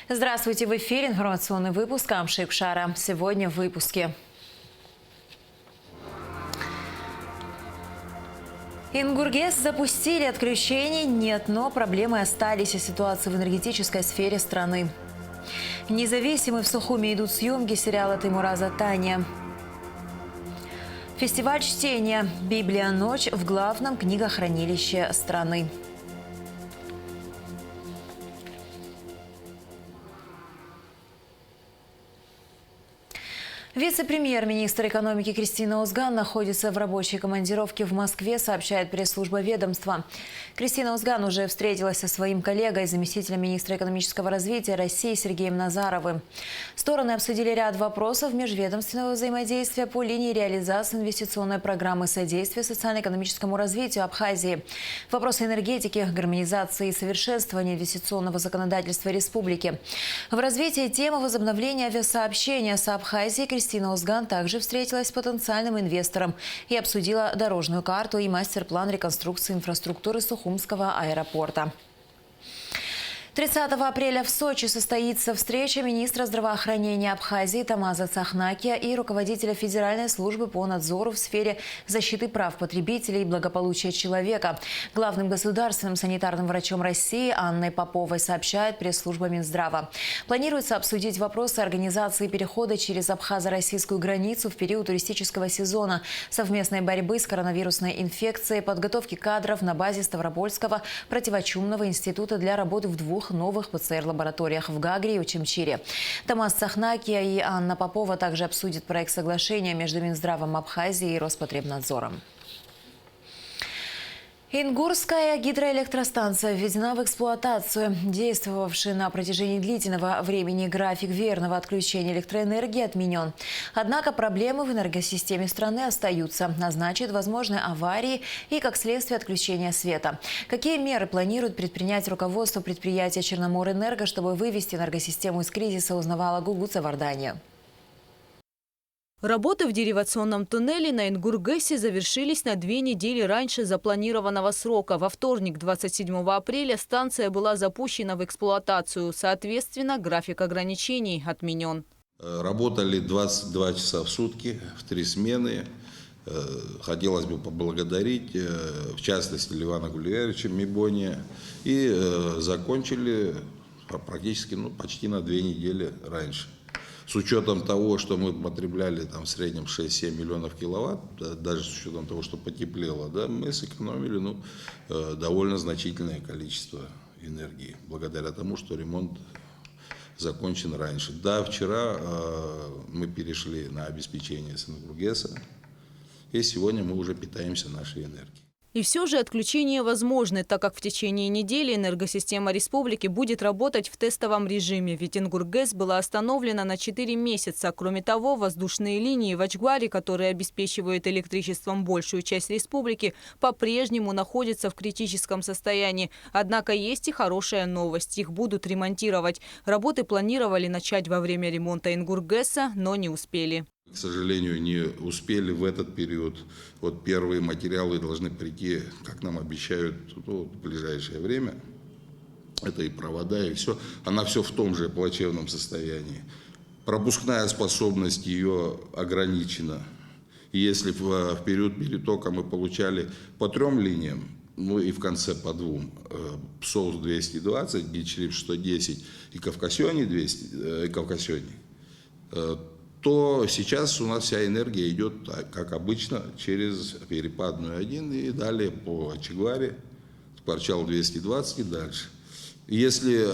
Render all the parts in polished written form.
Здравствуйте, в эфире информационный выпуск Амшейк Шара. Сегодня в выпуске. Ингургес запустили, отключений нет, но проблемы остались, и ситуация в энергетической сфере страны. Независимые в Сухуми идут съемки сериала Теймураза «Таня». Фестиваль чтения «Библия. Ночь» в главном книгохранилище страны. Вице-премьер-министр экономики Кристина Узган находится в рабочей командировке в Москве, сообщает пресс-служба ведомства. Кристина Узган уже встретилась со своим коллегой, заместителем министра экономического развития России Сергеем Назаровым. Стороны обсудили ряд вопросов межведомственного взаимодействия по линии реализации инвестиционной программы содействия социально-экономическому развитию Абхазии, вопросы энергетики, гармонизации и совершенствования инвестиционного законодательства республики. В развитии темы возобновления авиасообщения с Абхазией Кристина Узган также встретилась с потенциальным инвестором и обсудила дорожную карту и мастер-план реконструкции инфраструктуры Сухумского аэропорта. 30 апреля в Сочи состоится встреча министра здравоохранения Абхазии Тамаза Цахнакия и руководителя Федеральной службы по надзору в сфере защиты прав потребителей и благополучия человека. Главным государственным санитарным врачом России Анной Поповой, сообщает пресс-служба Минздрава. Планируется обсудить вопросы организации перехода через абхазо-российскую границу в период туристического сезона, совместной борьбы с коронавирусной инфекцией, подготовки кадров на базе Ставропольского противочумного института для работы в двух новых ПЦР-лабораториях в Гагре и Учимчире. Тамаз Цахнакия и Анна Попова также обсудят проект соглашения между Минздравом Абхазии и Роспотребнадзором. Ингурская гидроэлектростанция введена в эксплуатацию. Действовавший на протяжении длительного времени график верного отключения электроэнергии отменен. Однако проблемы в энергосистеме страны остаются, а значит, возможны аварии и, как следствие, отключения света. Какие меры планирует предпринять руководство предприятия «Черноморэнерго», чтобы вывести энергосистему из кризиса, узнавала Гугуца Вардания. Работы в деривационном туннеле на Ингургесе завершились на 2 недели раньше запланированного срока. Во вторник, 27 апреля, станция была запущена в эксплуатацию. Соответственно, график ограничений отменен. Работали 22 часа в сутки, в 3 смены. Хотелось бы поблагодарить, в частности, Левана Гулиевича Мибони. И закончили практически почти на 2 недели раньше. С учетом того, что мы потребляли в среднем 6-7 миллионов киловатт, даже с учетом того, что потеплело, мы сэкономили довольно значительное количество энергии, благодаря тому, что ремонт закончен раньше. Да, вчера мы перешли на обеспечение с Ингургеса, и сегодня мы уже питаемся нашей энергией. И все же отключения возможны, так как в течение недели энергосистема республики будет работать в тестовом режиме. Ведь Ингургес была остановлена на 4 месяца. Кроме того, воздушные линии в Ачгваре, которые обеспечивают электричеством большую часть республики, по-прежнему находятся в критическом состоянии. Однако есть и хорошая новость. Их будут ремонтировать. Работы планировали начать во время ремонта Ингургеса, но не успели. К сожалению, не успели в этот период. Первые материалы должны прийти, как нам обещают, в ближайшее время. Это и провода, и все. Она все в том же плачевном состоянии. Пропускная способность ее ограничена. И если в период перетока мы получали по 3 линиям, и в конце по 2, ПСОУ 220, Гичриф 110 и Кавкасиони 200, Кавкасиони, то сейчас у нас вся энергия идет, как обычно, через перепадную 1 и далее по Ачгваре, Парчал 220 и дальше. Если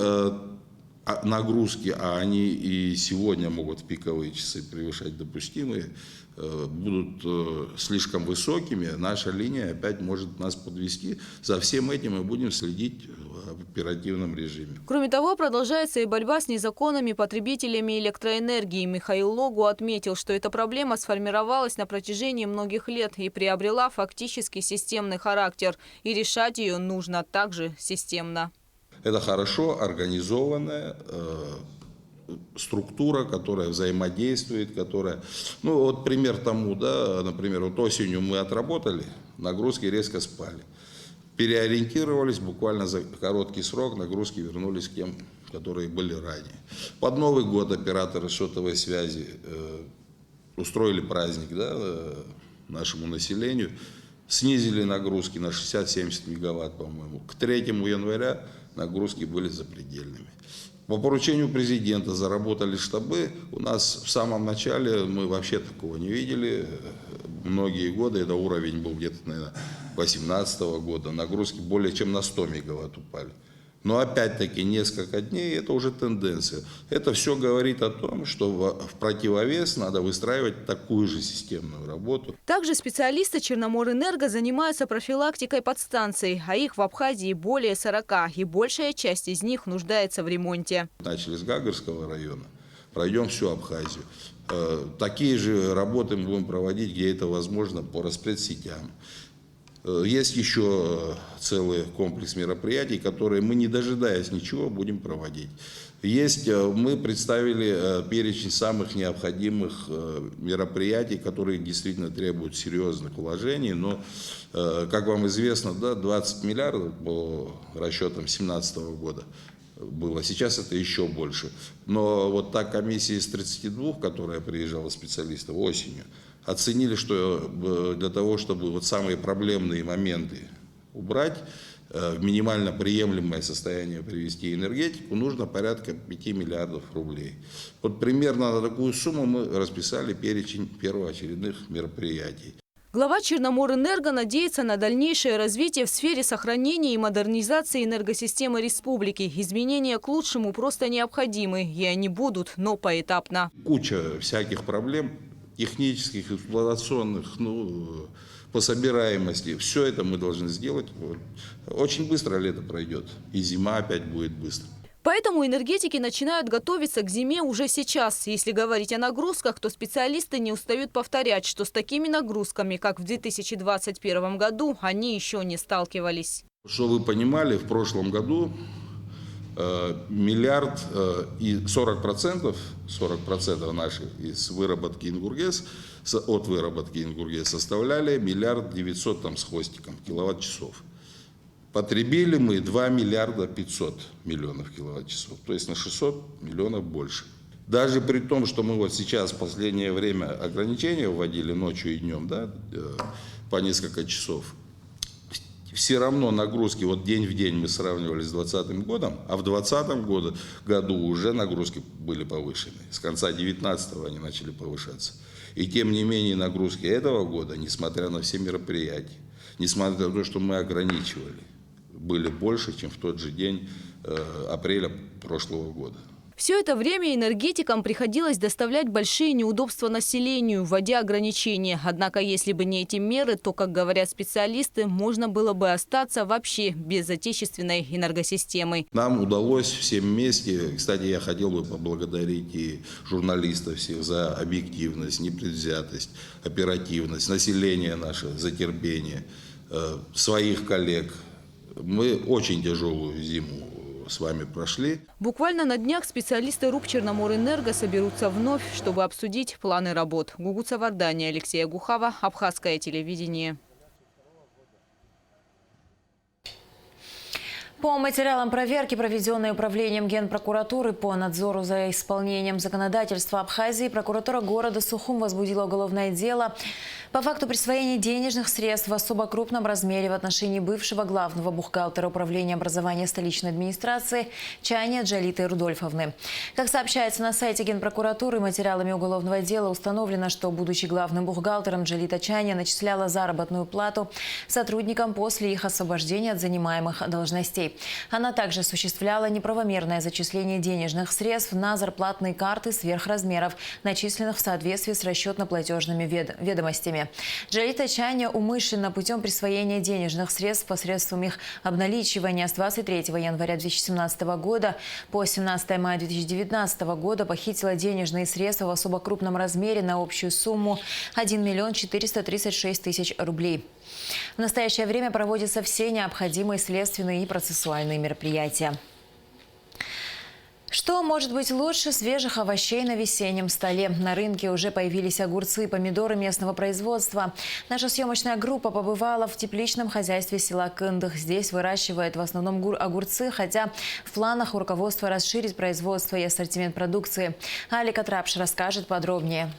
нагрузки, а они и сегодня могут в пиковые часы превышать допустимые, будут слишком высокими, наша линия опять может нас подвести. За всем этим мы будем следить в оперативном режиме. Кроме того, продолжается и борьба с незаконными потребителями электроэнергии. Михаил Логу отметил, что эта проблема сформировалась на протяжении многих лет и приобрела фактически системный характер. И решать ее нужно также системно. Это хорошо организованная структура, которая взаимодействует, которая... пример тому, например, осенью мы отработали, нагрузки резко спали. Переориентировались, буквально за короткий срок нагрузки вернулись к тем, которые были ранее. Под Новый год операторы сотовой связи устроили праздник, да, нашему населению, снизили нагрузки на 60-70 мегаватт, по-моему. К 3 января нагрузки были запредельными. По поручению президента заработали штабы. У нас в самом начале мы вообще такого не видели. Многие годы, это уровень был где-то, наверное, 2018 года, нагрузки более чем на 100 мегаватт упали. Но опять-таки несколько дней это уже тенденция. Это все говорит о том, что в противовес надо выстраивать такую же системную работу. Также специалисты Черноморэнерго занимаются профилактикой подстанций, а их в Абхазии более 40, и большая часть из них нуждается в ремонте. Начали с Гагарского района, пройдем всю Абхазию. Такие же работы мы будем проводить, где это возможно, по распредсетям. Есть еще целый комплекс мероприятий, которые мы, не дожидаясь ничего, будем проводить. Мы представили перечень самых необходимых мероприятий, которые действительно требуют серьезных вложений. Но, как вам известно, да, 20 миллиардов по расчетам 2017 года было. Сейчас это еще больше. Но вот та комиссия из 32, которая приезжала специалистов осенью, оценили, что для того, чтобы вот самые проблемные моменты убрать, в минимально приемлемое состояние привести энергетику, нужно порядка 5 миллиардов рублей. Вот примерно на такую сумму мы расписали перечень первоочередных мероприятий. Глава Черноморэнерго надеется на дальнейшее развитие в сфере сохранения и модернизации энергосистемы республики. Изменения к лучшему просто необходимы, и они будут, но поэтапно. Куча всяких проблем, технических, эксплуатационных, по собираемости. Все это мы должны сделать. Очень быстро лето пройдет, и зима опять будет быстро. Поэтому энергетики начинают готовиться к зиме уже сейчас. Если говорить о нагрузках, то специалисты не устают повторять, что с такими нагрузками, как в 2021 году, они еще не сталкивались. Что вы понимали, в прошлом году миллиард и 40% наших из выработки Ингургес, от выработки Ингургес составляли 1 900 000 с хвостиком киловатт-часов. Потребили мы 2 500 000 000 киловатт-часов, то есть на 600 миллионов больше. Даже при том, что мы вот сейчас в последнее время ограничения вводили ночью и днем, да, по несколько часов, все равно нагрузки, вот день в день мы сравнивали с 2020 годом, а в 2020 году уже нагрузки были повышены. С конца 2019 они начали повышаться. И тем не менее нагрузки этого года, несмотря на все мероприятия, несмотря на то, что мы ограничивали, были больше, чем в тот же день апреля прошлого года. Все это время энергетикам приходилось доставлять большие неудобства населению, вводя ограничения. Однако, если бы не эти меры, то, как говорят специалисты, можно было бы остаться вообще без отечественной энергосистемы. Нам удалось всем вместе, кстати, я хотел бы поблагодарить и журналистов всех за объективность, непредвзятость, оперативность, население наше за терпение, своих коллег. Мы очень тяжелую зиму с вами прошли. Буквально на днях специалисты РУП Черноморэнерго соберутся вновь, чтобы обсудить планы работ. Гугуца Вардания, Алексея Гухава, Абхазское телевидение. По материалам проверки, проведенной Управлением Генпрокуратуры по надзору за исполнением законодательства Абхазии, прокуратура города Сухум возбудила уголовное дело по факту присвоения денежных средств в особо крупном размере в отношении бывшего главного бухгалтера Управления образования столичной администрации Чаня Джалиты Рудольфовны. Как сообщается на сайте Генпрокуратуры, материалами уголовного дела установлено, что, будучи главным бухгалтером, Джалита Чаня начисляла заработную плату сотрудникам после их освобождения от занимаемых должностей. Она также осуществляла неправомерное зачисление денежных средств на зарплатные карты сверхразмеров, начисленных в соответствии с расчетно-платежными ведомостями. Джалита Чаня умышленно путем присвоения денежных средств посредством их обналичивания с 23 января 2017 года по 17 мая 2019 года похитила денежные средства в особо крупном размере на общую сумму 1 436 000 рублей. В настоящее время проводятся все необходимые следственные и процессуальные мероприятия. Что может быть лучше свежих овощей на весеннем столе? На рынке уже появились огурцы и помидоры местного производства. Наша съемочная группа побывала в тепличном хозяйстве села Кындых. Здесь выращивают в основном огурцы, хотя в планах у руководства расширить производство и ассортимент продукции. Алика Трапш расскажет подробнее.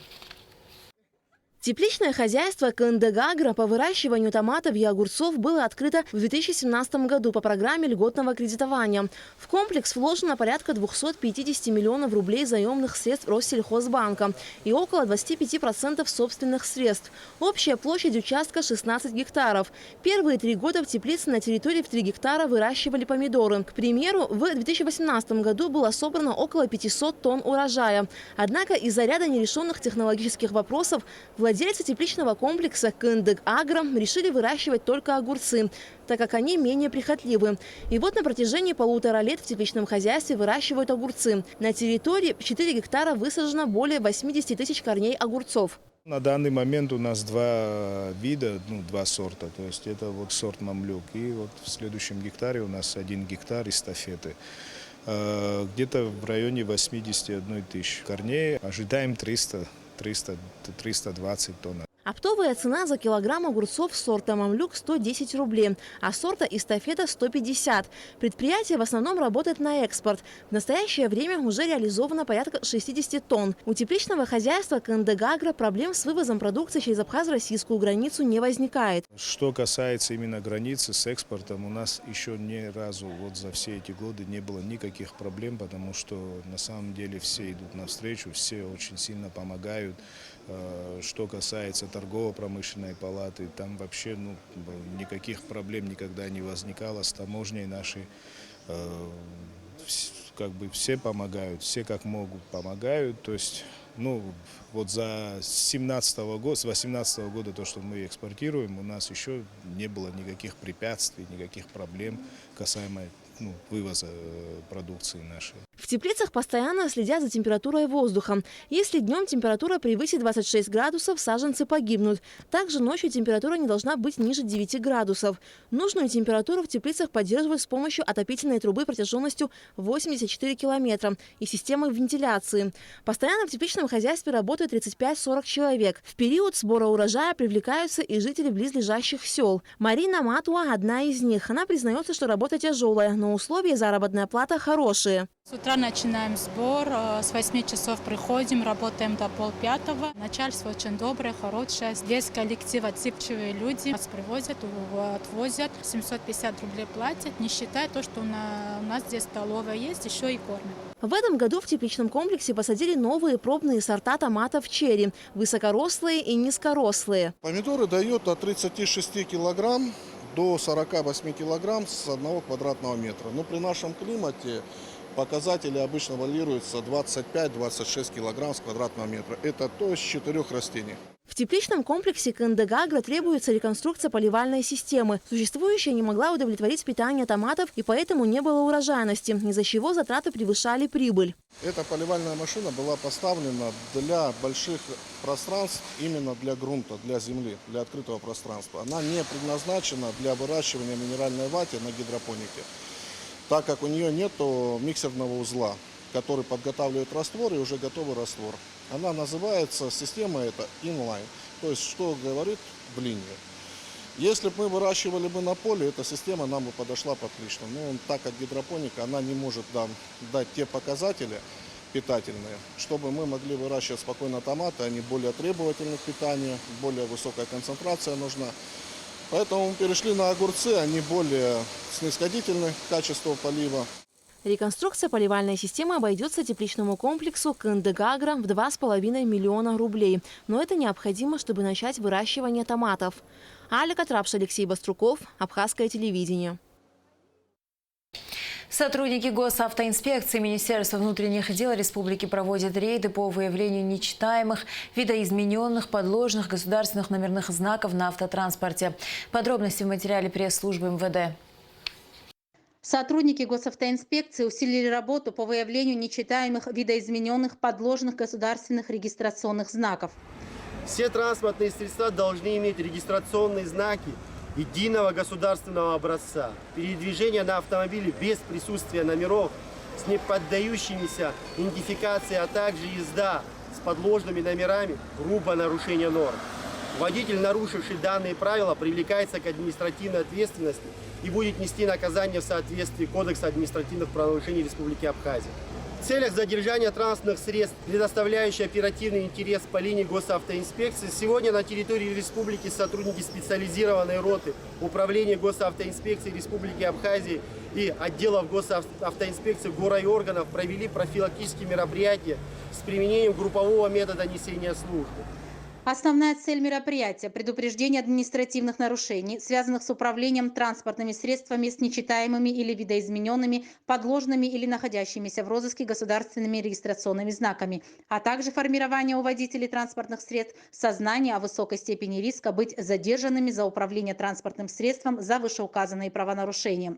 Тепличное хозяйство «Кындык-Агро» по выращиванию томатов и огурцов было открыто в 2017 году по программе льготного кредитования. В комплекс вложено порядка 250 миллионов рублей заемных средств Россельхозбанка и около 25% собственных средств. Общая площадь участка 16 гектаров. Первые 3 года в теплице на территории в 3 гектара выращивали помидоры. К примеру, в 2018 году было собрано около 500 тонн урожая. Однако из-за ряда нерешенных технологических вопросов владельцы тепличного комплекса «Кындык-Агро» решили выращивать только огурцы, так как они менее прихотливы. И вот на протяжении 1,5 лет в тепличном хозяйстве выращивают огурцы. На территории в 4 гектара высажено более 80 тысяч корней огурцов. На данный момент у нас 2 вида, 2 сорта. То есть это вот сорт «Мамлюк». И вот в следующем гектаре у нас 1 гектар эстафеты. Где-то в районе 81 тысячи корней. Ожидаем 300-320 тонн. Оптовая цена за килограмм огурцов сорта «Мамлюк» 110 рублей, а сорта «Эстафета» 150. Предприятие в основном работает на экспорт. В настоящее время уже реализовано порядка 60 тонн. У тепличного хозяйства «Кындык-Агро» проблем с вывозом продукции через абхазо-российскую границу не возникает. Что касается именно границы с экспортом, у нас еще ни разу вот за все эти годы не было никаких проблем, потому что на самом деле все идут навстречу, все очень сильно помогают. Что касается торгово-промышленной палаты, там вообще никаких проблем никогда не возникало с таможней нашей. Все помогают, все как могут помогают. То есть, вот с 18 года то, что мы экспортируем, у нас еще не было никаких препятствий, никаких проблем касаемо вывоза продукции нашей. В теплицах постоянно следят за температурой воздуха. Если днем температура превысит 26 градусов, саженцы погибнут. Также ночью температура не должна быть ниже 9 градусов. Нужную температуру в теплицах поддерживают с помощью отопительной трубы протяженностью 84 километра и системы вентиляции. Постоянно в тепличном хозяйстве работают 35-40 человек. В период сбора урожая привлекаются и жители близлежащих сел. Марина Матуа – одна из них. Она признается, что работа тяжелая, но условия и заработная плата хорошие. С утра начинаем сбор, с 8 часов приходим, работаем до 4:30. Начальство очень доброе, хорошее. Здесь коллектив, отзывчивые люди. Нас привозят, отвозят, 750 рублей платят, не считая то, что у нас здесь столовая есть, еще и кормят. В этом году в тепличном комплексе посадили новые пробные сорта томатов черри – высокорослые и низкорослые. Помидоры дают от 36 килограмм до 48 килограмм с 1 квадратного метра. Но при нашем климате показатели обычно варьируются 25-26 килограмм с квадратного метра. Это то с 4 растений. В тепличном комплексе «Кындык-Агро» требуется реконструкция поливальной системы. Существующая не могла удовлетворить питание томатов, и поэтому не было урожайности, из-за чего затраты превышали прибыль. Эта поливальная машина была поставлена для больших пространств, именно для грунта, для земли, для открытого пространства. Она не предназначена для выращивания минеральной ваты на гидропонике, так как у нее нет миксерного узла, который подготавливает раствор и уже готовый раствор. Она называется, система это inline, то есть что говорит в линии. Если бы мы выращивали бы на поле, эта система нам бы подошла отлично. Но так как гидропоника, она не может дать те показатели питательные, чтобы мы могли выращивать спокойно томаты, они более требовательны к питанию, более высокая концентрация нужна. Поэтому мы перешли на огурцы, они более снисходительны к качеству полива. Реконструкция поливальной системы обойдется тепличному комплексу «Кындык-Агро» в 2,5 миллиона рублей. Но это необходимо, чтобы начать выращивание томатов. Алика Трапш, Алексей Баструков, Абхазское телевидение. Сотрудники госавтоинспекции Министерства внутренних дел Республики проводят рейды по выявлению нечитаемых, видоизмененных, подложных государственных номерных знаков на автотранспорте. Подробности в материале пресс-службы МВД. Сотрудники госавтоинспекции усилили работу по выявлению нечитаемых, видоизмененных, подложных государственных регистрационных знаков. Все транспортные средства должны иметь регистрационные знаки единого государственного образца. Передвижение на автомобиле без присутствия номеров с неподдающимися идентификации, а также езда с подложными номерами – грубое нарушение норм. Водитель, нарушивший данные правила, привлекается к административной ответственности и будет нести наказание в соответствии с Кодексом административных правонарушений Республики Абхазия. В целях задержания транспортных средств, предоставляющих оперативный интерес по линии госавтоинспекции, сегодня на территории республики сотрудники специализированной роты Управления госавтоинспекции Республики Абхазия и отделов госавтоинспекции горрайорганов провели профилактические мероприятия с применением группового метода несения службы. Основная цель мероприятия – предупреждение административных нарушений, связанных с управлением транспортными средствами с нечитаемыми или видоизмененными, подложными или находящимися в розыске государственными регистрационными знаками, а также формирование у водителей транспортных средств сознания о высокой степени риска быть задержанными за управление транспортным средством за вышеуказанные правонарушения.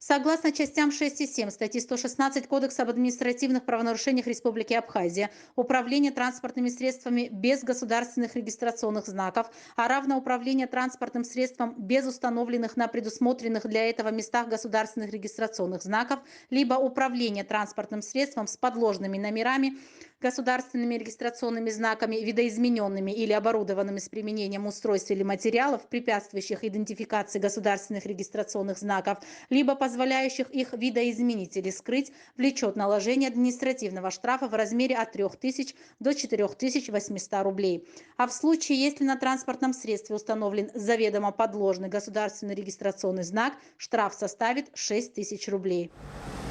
Согласно частям 6 и 7 статьи 116 Кодекса об административных правонарушениях Республики Абхазия, управление транспортными средствами без государственных регистрационных знаков, а равно управление транспортным средством без установленных на предусмотренных для этого местах государственных регистрационных знаков, либо управление транспортным средством с подложными номерами, государственными регистрационными знаками, видоизмененными или оборудованными с применением устройств или материалов, препятствующих идентификации государственных регистрационных знаков, либо позволяющих их видоизменить или скрыть, влечет наложение административного штрафа в размере от 3000 до 4800 рублей. А в случае, если на транспортном средстве установлен заведомо подложный государственный регистрационный знак, штраф составит 6000 рублей.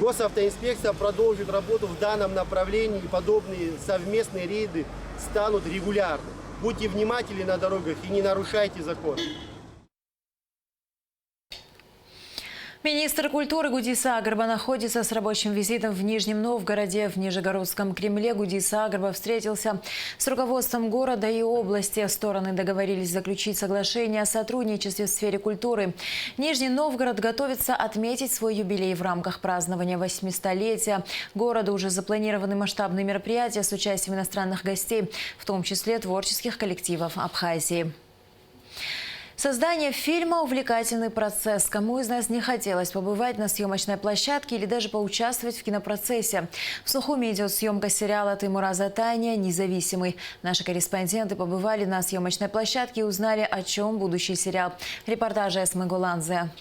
Госавтоинспекция продолжит работу в данном направлении, и подобные совместные рейды станут регулярны. Будьте внимательны на дорогах и не нарушайте закон. Министр культуры Гудиса Агарба находится с рабочим визитом в Нижнем Новгороде. В Нижегородском Кремле Гудиса Агарба встретился с руководством города и области. Стороны договорились заключить соглашение о сотрудничестве в сфере культуры. Нижний Новгород готовится отметить свой юбилей в рамках празднования 800-летия. Городу уже запланированы масштабные мероприятия с участием иностранных гостей, в том числе творческих коллективов Абхазии. Создание фильма – увлекательный процесс. Кому из нас не хотелось побывать на съемочной площадке или даже поучаствовать в кинопроцессе? В Сухуми идет съемка сериала Теймура Затания «Независимый». Наши корреспонденты побывали на съемочной площадке и узнали, о чем будущий сериал. Репортаж Эсмы Гуланзе.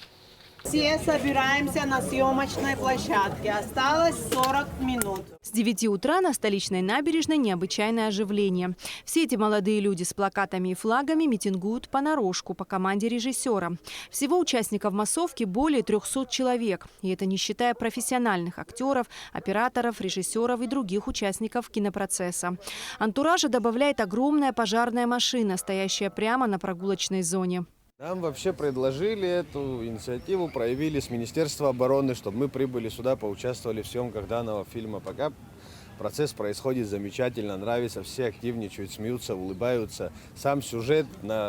Все собираемся на съемочной площадке. Осталось 40 минут. С 9 утра на столичной набережной необычайное оживление. Все эти молодые люди с плакатами и флагами митингуют понарошку по команде режиссера. Всего участников массовки более 300 человек. И это не считая профессиональных актеров, операторов, режиссеров и других участников кинопроцесса. Антуража добавляет огромная пожарная машина, стоящая прямо на прогулочной зоне. Нам вообще предложили эту инициативу, проявили с Министерства обороны, чтобы мы прибыли сюда, поучаствовали в съемках данного фильма. Пока процесс происходит замечательно, нравится, все активничают, смеются, улыбаются. Сам сюжет,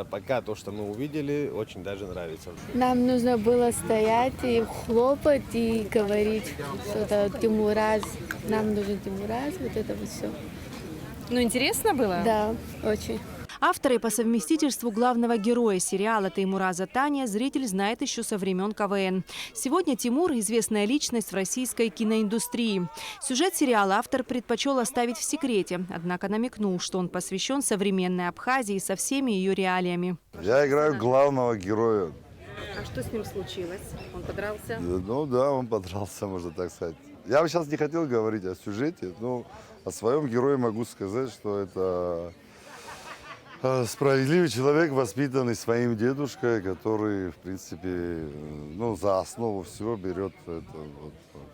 пока то, что мы увидели, очень даже нравится. Нам нужно было стоять и хлопать и говорить что-то Тимураз. Нам нужен Тимураз, вот это вот все. Ну, интересно было? Да, очень. Автора и по совместительству главного героя сериала Теймура Затания зритель знает еще со времен КВН. Сегодня Тимур – известная личность в российской киноиндустрии. Сюжет сериала автор предпочел оставить в секрете, однако намекнул, что он посвящен современной Абхазии со всеми ее реалиями. Я играю главного героя. А что с ним случилось? Он подрался? Ну да, он подрался, можно так сказать. Я бы сейчас не хотел говорить о сюжете, но о своем герое могу сказать, что это справедливый человек, воспитанный своим дедушкой, который, в принципе, за основу всего берет это,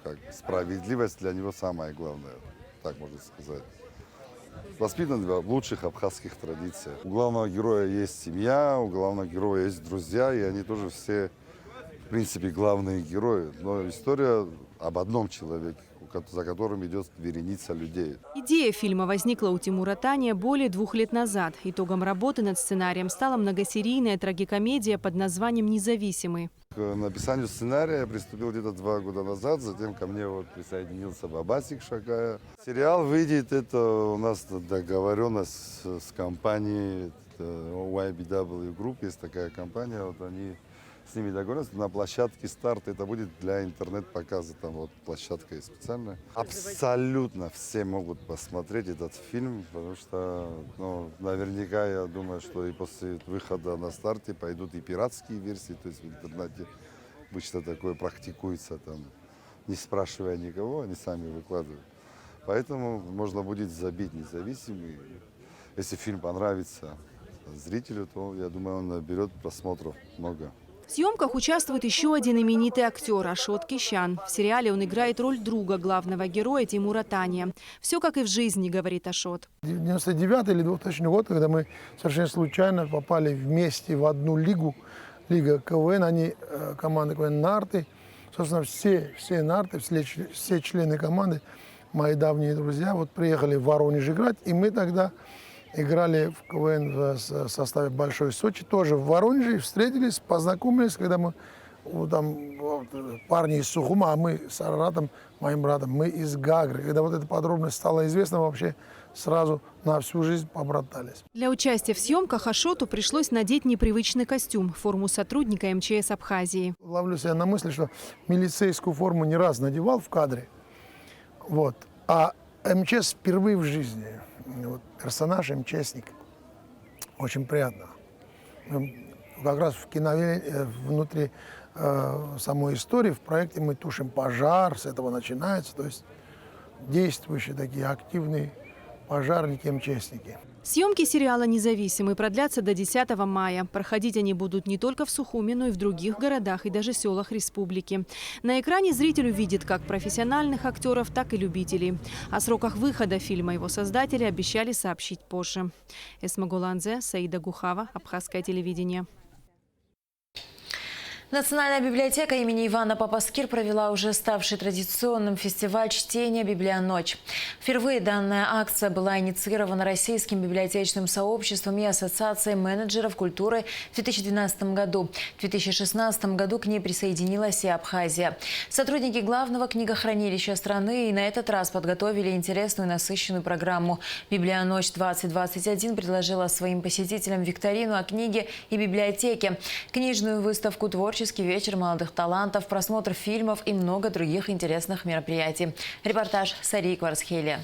как справедливость для него самое главное, так можно сказать. Воспитан в лучших абхазских традициях. У главного героя есть семья, у главного героя есть друзья, и они тоже все, в принципе, главные герои. Но история об одном человеке, за которым идет вереница людей. Идея фильма возникла у Тимура Тания более 2 лет назад. Итогом работы над сценарием стала многосерийная трагикомедия под названием «Независимый». К написанию сценария я приступил где-то 2 года назад, затем ко мне присоединился Бабасик Шакая. Сериал выйдет, это у нас договоренность с компанией YBW Group, есть такая компания, они с ними договорились. На площадке старт это будет для интернет-показа. Там вот площадка есть специальная. Абсолютно все могут посмотреть этот фильм, потому что наверняка я думаю, что и после выхода на старте пойдут и пиратские версии, то есть в интернете обычно такое практикуется, там, не спрашивая никого, они сами выкладывают. Поэтому можно будет забить независимый. Если фильм понравится зрителю, то, я думаю, он наберет просмотров много. В съемках участвует еще один именитый актер Ашот Кищан. В сериале он играет роль друга главного героя Тимура Тания. Все как и в жизни, говорит Ашот. 99 или 2000 год, когда мы совершенно случайно попали вместе в одну лигу, лига КВН, они команда КВН «Нарты». Собственно, все «Нарты», все члены команды, мои давние друзья, вот приехали в Воронеж играть, и мы тогда играли в КВН в составе «Большой Сочи», тоже в Воронеже, встретились, познакомились, когда мы, там, парни из Сухума, а мы с Араратом, моим братом, мы из Гагры. Когда вот эта подробность стала известна, вообще сразу на всю жизнь побратались. Для участия в съемках Ашоту пришлось надеть непривычный костюм, форму сотрудника МЧС Абхазии. Ловлю себя на мысли, что милицейскую форму не раз надевал в кадре, вот, а МЧС впервые в жизни. Вот, персонаж, МЧСник. Очень приятно. Как раз в внутри самой истории, в проекте мы тушим пожар, с этого начинается. То есть действующие такие активные пожарники, МЧСники. Съемки сериала «Независимый» продлятся до 10 мая. Проходить они будут не только в Сухуми, но и в других городах и даже селах республики. На экране зритель увидит как профессиональных актеров, так и любителей. О сроках выхода фильма его создатели обещали сообщить позже. Эсма Гуланзе, Саида Гухава, Абхазское телевидение. Национальная библиотека имени Ивана Папаскир провела уже ставший традиционным фестиваль чтения «Библионочь». Впервые данная акция была инициирована Российским библиотечным сообществом и Ассоциацией менеджеров культуры в 2012 году. В 2016 году к ней присоединилась и Абхазия. Сотрудники главного книгохранилища страны и на этот раз подготовили интересную и насыщенную программу. «Библионочь-2021» предложила своим посетителям викторину о книге и библиотеке, книжную выставку «Творческий вечер молодых талантов», просмотр фильмов и много других интересных мероприятий. Репортаж Сарии Кварцхелия.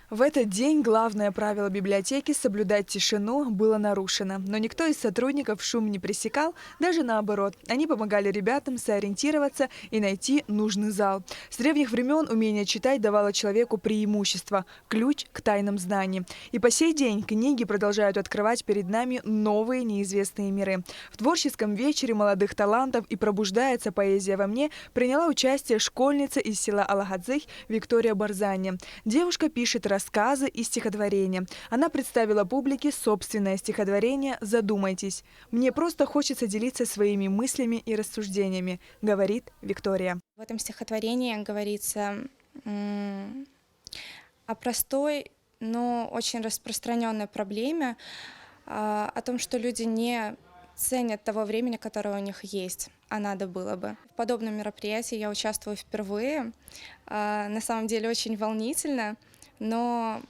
В этот день главное правило библиотеки – соблюдать тишину – было нарушено. Но никто из сотрудников шум не пресекал, даже наоборот. Они помогали ребятам сориентироваться и найти нужный зал. С древних времен умение читать давало человеку преимущество – ключ к тайным знаниям. И по сей день книги продолжают открывать перед нами новые неизвестные миры. В творческом вечере молодых талантов и пробуждается поэзия во мне приняла участие школьница из села Алагадзых Виктория Барзани. Девушка пишет рассказы и стихотворения. Она представила публике собственное стихотворение «Задумайтесь». «Мне просто хочется делиться своими мыслями и рассуждениями», говорит Виктория. В этом стихотворении говорится о простой, но очень распространенной проблеме, о том, что люди не ценят того времени, которое у них есть, а надо было бы. В подобном мероприятии я участвую впервые. На самом деле очень волнительно, но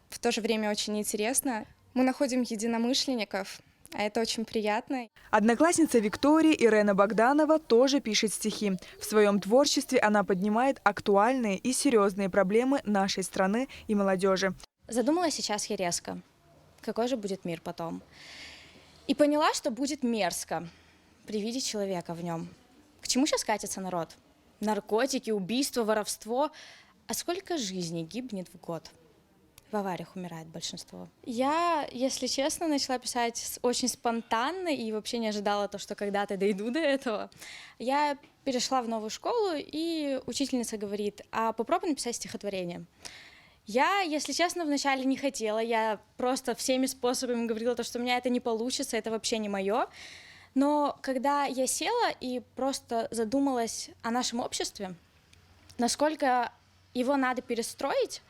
в то же время очень интересно. Мы находим единомышленников, а это очень приятно. Одноклассница Виктории Ирена Богданова тоже пишет стихи. В своем творчестве она поднимает актуальные и серьезные проблемы нашей страны и молодежи. Задумалась сейчас я резко, какой же будет мир потом. И поняла, что будет мерзко при виде человека в нем. К чему сейчас катится народ? Наркотики, убийства, воровство. А сколько жизней гибнет в год? В авариях умирает большинство. Я, если честно, начала писать очень спонтанно и вообще не ожидала то, что когда-то дойду до этого. Я перешла в новую школу, и учительница говорит: а попробуй написать стихотворение. Я, если честно, вначале не хотела. Я просто всеми способами говорила, что у меня это не получится, это вообще не мое. Но когда я села и просто задумалась о нашем обществе, насколько его надо перестроить,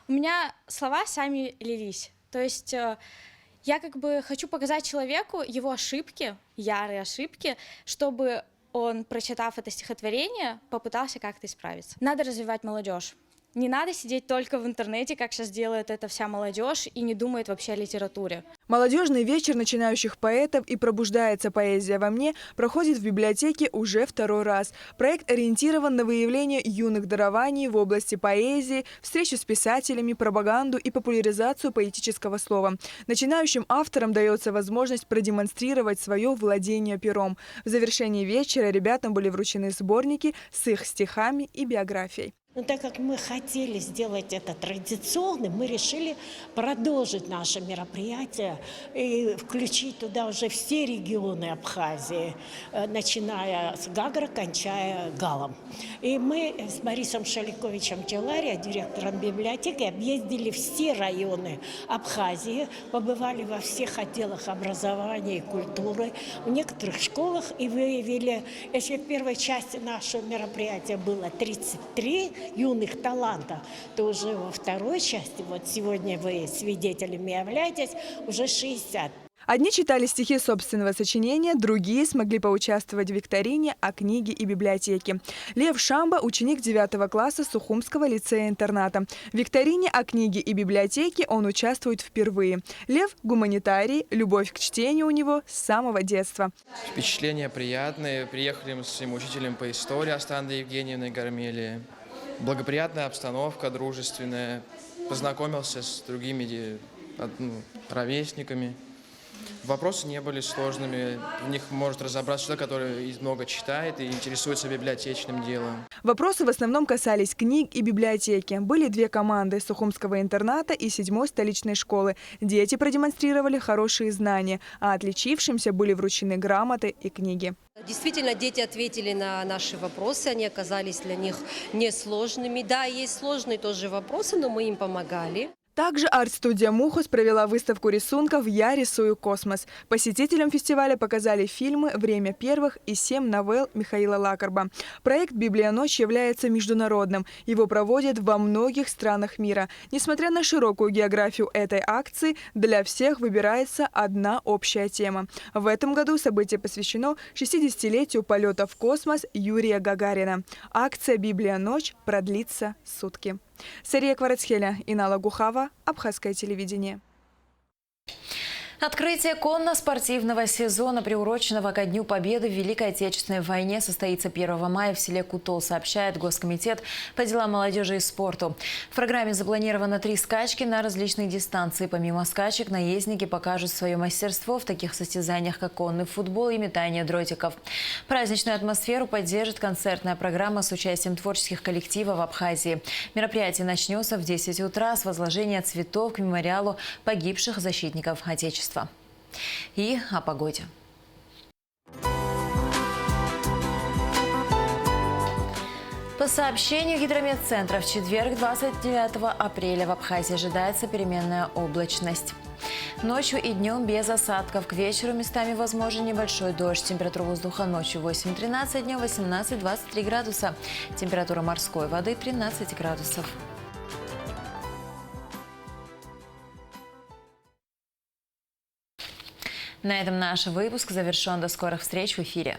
у меня слова сами лились. То есть я как бы хочу показать человеку его ошибки, ярые ошибки, чтобы он, прочитав это стихотворение, попытался как-то исправиться. Надо развивать молодежь. Не надо сидеть только в интернете, как сейчас делает это вся молодежь, и не думает вообще о литературе. Молодежный вечер начинающих поэтов и «Пробуждается поэзия во мне» проходит в библиотеке уже второй раз. Проект ориентирован на выявление юных дарований в области поэзии, встречу с писателями, пропаганду и популяризацию поэтического слова. Начинающим авторам дается возможность продемонстрировать свое владение пером. В завершении вечера ребятам были вручены сборники с их стихами и биографией. Но так как мы хотели сделать это традиционным, мы решили продолжить наше мероприятие и включить туда уже все регионы Абхазии, начиная с Гагры, кончая Галом. И мы с Борисом Шаликовичем Челария, директором библиотеки, объездили все районы Абхазии, побывали во всех отделах образования и культуры, в некоторых школах и выявили, если в первой части нашего мероприятия было 33 юных талантов, то уже во второй части, вот сегодня вы свидетелями являетесь, уже 60. Одни читали стихи собственного сочинения, другие смогли поучаствовать в викторине о книге и библиотеке. Лев Шамба – ученик 9 класса Сухумского лицея-интерната. В викторине о книге и библиотеке он участвует впервые. Лев – гуманитарий, любовь к чтению у него с самого детства. Впечатления приятные. Приехали мы с своим учителем по истории Астандой Евгеньевной Гармелией. Благоприятная обстановка, дружественная. Познакомился с другими ровесниками. Вопросы не были сложными. В них может разобраться человек, который много читает и интересуется библиотечным делом. Вопросы в основном касались книг и библиотеки. Были две команды – Сухумского интерната и 7-й столичной школы. Дети продемонстрировали хорошие знания, а отличившимся были вручены грамоты и книги. Действительно, дети ответили на наши вопросы, они оказались для них несложными. Да, есть сложные тоже вопросы, но мы им помогали. Также арт-студия «Мухос» провела выставку рисунков «Я рисую космос». Посетителям фестиваля показали фильмы «Время первых» и 7 новелл Михаила Лакарба. Проект «Библия ночь» является международным. Его проводят во многих странах мира. Несмотря на широкую географию этой акции, для всех выбирается одна общая тема. В этом году событие посвящено 60-летию полета в космос Юрия Гагарина. Акция «Библия ночь» продлится сутки. Сария Кварацхеля, Инала Гухава, Абхазское телевидение. Открытие конно-спортивного сезона, приуроченного ко Дню Победы в Великой Отечественной войне, состоится 1 мая в селе Кутол, сообщает Госкомитет по делам молодежи и спорту. В программе запланировано 3 скачки на различные дистанции. Помимо скачек, наездники покажут свое мастерство в таких состязаниях, как конный футбол и метание дротиков. Праздничную атмосферу поддержит концертная программа с участием творческих коллективов в Абхазии. Мероприятие начнется в 10 утра с возложения цветов к мемориалу погибших защитников Отечества. И о погоде. По сообщению гидрометцентра, в четверг, 29 апреля, в Абхазии ожидается переменная облачность. Ночью и днем без осадков. К вечеру местами возможен небольшой дождь. Температура воздуха ночью 8-13, днем 18-23 градуса. Температура морской воды 13 градусов. На этом наш выпуск завершен. До скорых встреч в эфире.